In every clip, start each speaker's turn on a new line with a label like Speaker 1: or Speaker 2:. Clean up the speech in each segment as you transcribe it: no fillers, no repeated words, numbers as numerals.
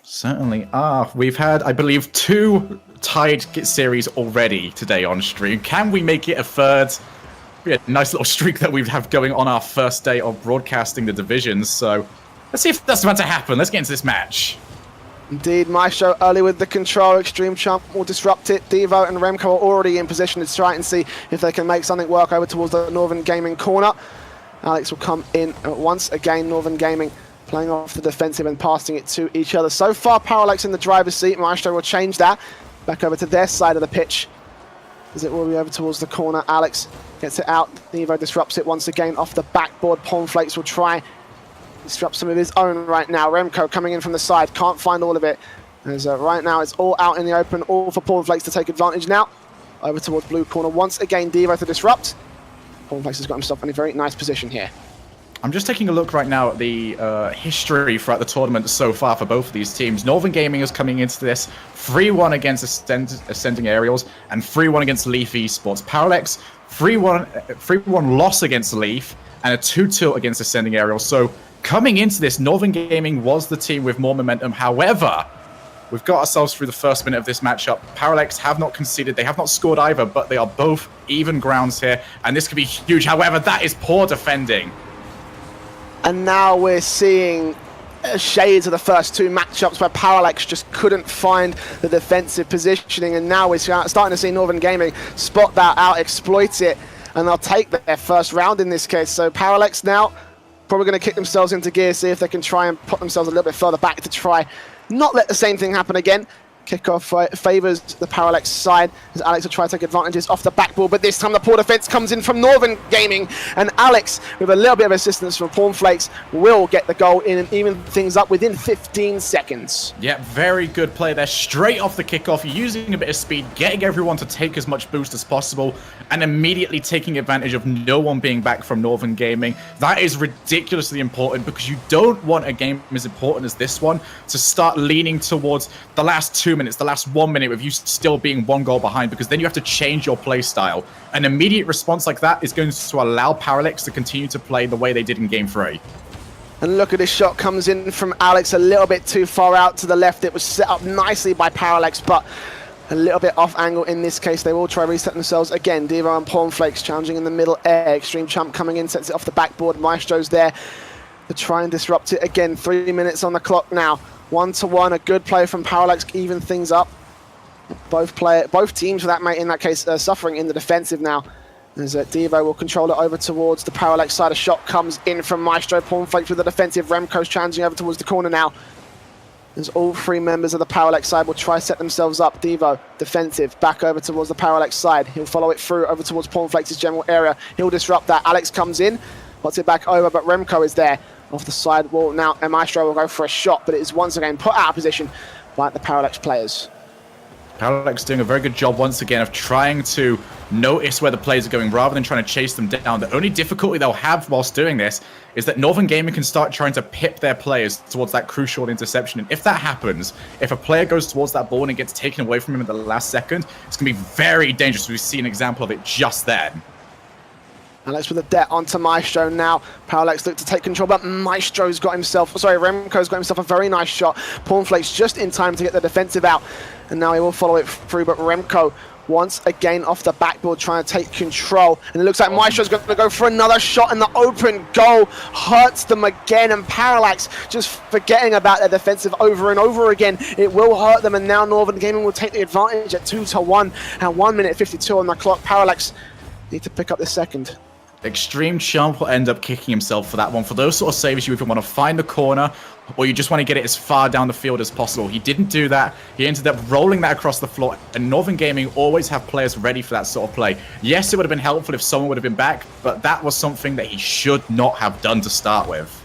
Speaker 1: Certainly are. We've had, I believe, 2 tied series already today on stream. Can we make it a third? We had a nice little streak that we have going on our first day of broadcasting the divisions. So let's see if that's about to happen. Let's get into this match.
Speaker 2: Indeed, Maestro early with the control. Extreme Chump will disrupt it. Devo and Remco are already in position to try and see if they can make something work over towards the Northern Gaming corner. Alex will come in once again. Northern Gaming playing off the defensive and passing it to each other. So far, ParallaX in the driver's seat. Maestro will change that back over to their side of the pitch, as it will be over towards the corner. Alex gets it out. Devo disrupts it once again off the backboard. Pornflakes will try disrupt some of his own right now. Remco coming in from the side, can't find all of it. As right now it's all out in the open, all for Pornflakes to take advantage now. Over towards blue corner once again, Devo to disrupt. Pornflakes has got himself in a very nice position here.
Speaker 1: I'm just taking a look right now at the history throughout the tournament so far for both of these teams. Northern Gaming is coming into this 3-1 against Ascending Aerials and 3-1 against Leaf eSports. ParallaX 3-1 loss against Leaf and a 2-2 against Ascending Aerials. So coming into this, Northern Gaming was the team with more momentum. However, we've got ourselves through the first minute of this matchup. ParallaX have not conceded. They have not scored either, but they are both even grounds here, and this could be huge. However, that is poor defending.
Speaker 2: And now we're seeing shades of the first 2 matchups where ParallaX just couldn't find the defensive positioning, and now we're starting to see Northern Gaming spot that out, exploit it, and they'll take their first round in this case. So ParallaX now probably going to kick themselves into gear, see if they can try and put themselves a little bit further back to try not let the same thing happen again. Kickoff favours the ParallaX side as Alex will try to take advantages off the backboard, but this time the poor defense comes in from Northern Gaming, and Alex, with a little bit of assistance from Pornflakes, will get the goal in and even things up within 15 seconds.
Speaker 1: Yeah, very good play there. Straight off the kickoff, using a bit of speed, getting everyone to take as much boost as possible, and immediately taking advantage of no one being back from Northern Gaming. That is ridiculously important, because you don't want a game as important as this one to start leaning towards the last 2 minutes, the last 1 minute, with you still being 1 goal behind, because then you have to change your play style. An immediate response like that is going to allow ParallaX to continue to play the way they did in Game 3.
Speaker 2: And look at this shot, comes in from Alex a little bit too far out to the left. It was set up nicely by ParallaX, but a little bit off angle in this case. They will try reset themselves again. Devo and Pornflakes challenging in the middle air. Extreme Chump coming in, sets it off the backboard. Maestro's there to try and disrupt it again. 3 minutes on the clock now. 1-1, a good play from ParallaX, even things up. Both teams, for that mate, in that case, suffering in the defensive now. As Devo will control it over towards the ParallaX side. A shot comes in from Maestro. Pornflakes with the defensive. Remco's challenging over towards the corner now. As all 3 members of the ParallaX side will try to set themselves up. Devo, defensive, back over towards the ParallaX side. He'll follow it through over towards Pornflakes' general area. He'll disrupt that. Alex comes in, puts it back over, but Remco is there. Off the side wall now, and Maestro will go for a shot, but it is once again put out of position by the ParallaX players.
Speaker 1: ParallaX doing a very good job once again of trying to notice where the players are going rather than trying to chase them down. The only difficulty they'll have whilst doing this is that Northern Gaming can start trying to pip their players towards that crucial interception. And if that happens, if a player goes towards that ball and it gets taken away from him at the last second, it's going to be very dangerous. We've seen an example of it just then.
Speaker 2: Alex with a debt onto Maestro now. ParallaX look to take control, but Remco's got himself a very nice shot. Pornflakes just in time to get the defensive out, and now he will follow it through, but Remco once again off the backboard trying to take control, and it looks like Maestro's going to go for another shot, and the open goal hurts them again, and ParallaX just forgetting about their defensive over and over again. It will hurt them, and now Northern Gaming will take the advantage at 2-1 and 1 minute 52 on the clock. ParallaX need to pick up this second.
Speaker 1: Extreme Chump will end up kicking himself for that one. For those sort of saves, you either want to find the corner or you just want to get it as far down the field as possible. He didn't do that. He ended up rolling that across the floor, and Northern Gaming always have players ready for that sort of play. Yes, it would have been helpful if someone would have been back, but that was something that he should not have done to start with.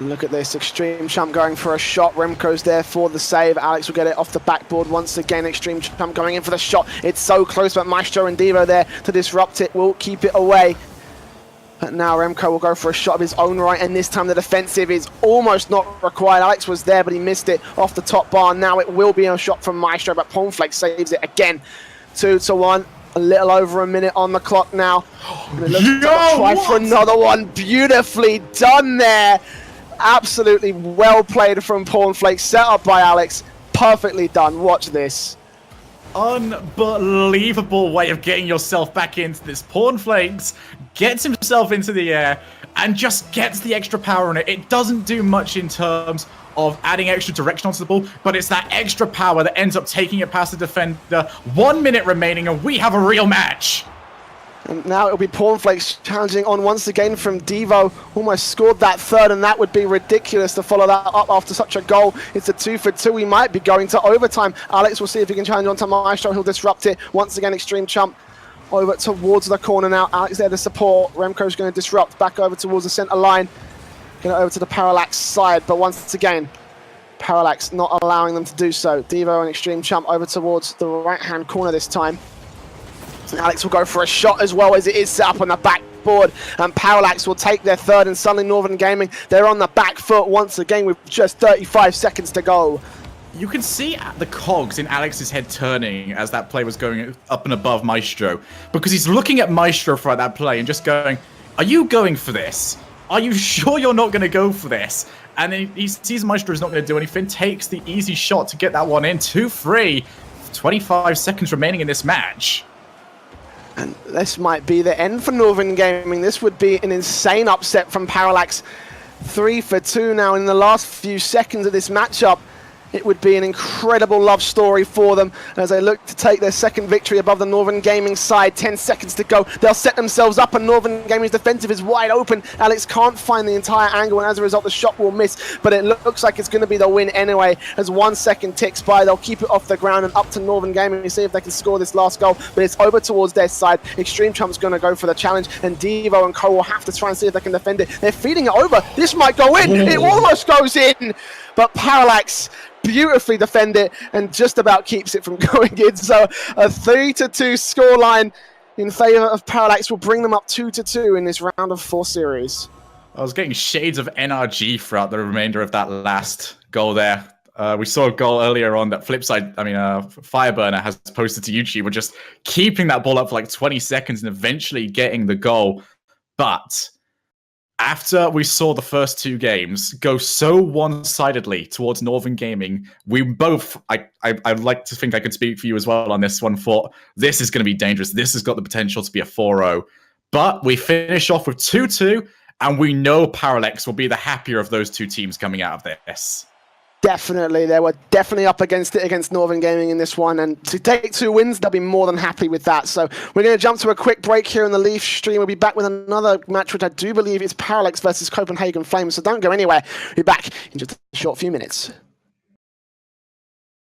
Speaker 2: Look at this, Extreme Chump going for a shot. Remco's there for the save. Alex will get it off the backboard once again. Extreme Chump going in for the shot. It's so close, but Maestro and Devo there to disrupt it. Will keep it away. But now Remco will go for a shot of his own right, and this time the defensive is almost not required. Alex was there, but he missed it off the top bar. Now it will be a shot from Maestro, but Pornflakes saves it again. 2-1. A little over a minute on the clock now. And it looks like try for another one. Beautifully done there. Absolutely well played from Pornflake, set up by Alex. Perfectly done. Watch this.
Speaker 1: Unbelievable way of getting yourself back into this. Pornflakes gets himself into the air and just gets the extra power on it. It doesn't do much in terms of adding extra direction onto the ball, but it's that extra power that ends up taking it past the defender. 1 minute remaining, and we have a real match.
Speaker 2: And now it'll be Pornflakes challenging on once again from Devo. Almost scored that third, and that would be ridiculous to follow that up after such a goal. It's a 2 for 2. We might be going to overtime. Alex will see if he can challenge onto Maestro. He'll disrupt it. Once again, Extreme Chump over towards the corner now. Alex there to support. Remco's going to disrupt back over towards the center line. Going over to the ParallaX side, but once again, ParallaX not allowing them to do so. Devo and Extreme Chump over towards the right-hand corner this time. And Alex will go for a shot as well, as it is set up on the backboard, and ParallaX will take their third, and suddenly Northern Gaming, they're on the back foot once again with just 35 seconds to go.
Speaker 1: You can see the cogs in Alex's head turning as that play was going up and above Maestro, because he's looking at Maestro for that play and just going, are you going for this? Are you sure you're not going to go for this? And then he sees Maestro's not going to do anything, takes the easy shot to get that one in. 2-3, 25 seconds remaining in this match.
Speaker 2: And this might be the end for Northern Gaming. This would be an insane upset from ParallaX. 3 for 2 now in the last few seconds of this matchup. It would be an incredible love story for them as they look to take their second victory above the Northern Gaming side. 10 seconds to go. They'll set themselves up, and Northern Gaming's defensive is wide open. Alex can't find the entire angle, and as a result, the shot will miss. But it looks like it's going to be the win anyway. As 1 second ticks by, they'll keep it off the ground and up to Northern Gaming to see if they can score this last goal. But it's over towards their side. Extreme Chump's going to go for the challenge, and Devo and Co will have to try and see if they can defend it. They're feeding it over. This might go in. It almost goes in, but ParallaX beautifully defend it and just about keeps it from going in. So a 3-2 scoreline in favour of ParallaX will bring them up 2-2 in this round of 4 series.
Speaker 1: I was getting shades of NRG throughout the remainder of that last goal there. We saw a goal earlier on that Flipside, Fireburner has posted to YouTube, with just keeping that ball up for like 20 seconds and eventually getting the goal. But after we saw the first 2 games go so one-sidedly towards Northern Gaming, we both, I'd like to think I could speak for you as well on this one, thought this is going to be dangerous. This has got the potential to be a 4-0. But we finish off with 2-2, and we know ParallaX will be the happier of those 2 teams coming out of this.
Speaker 2: Definitely. They were definitely up against it against Northern Gaming in this one, and to take 2 wins, they'll be more than happy with that. So we're going to jump to a quick break here in the Leaf stream. We'll be back with another match, which I do believe is ParallaX versus Copenhagen Flames, so don't go anywhere. We'll be back in just a short few minutes.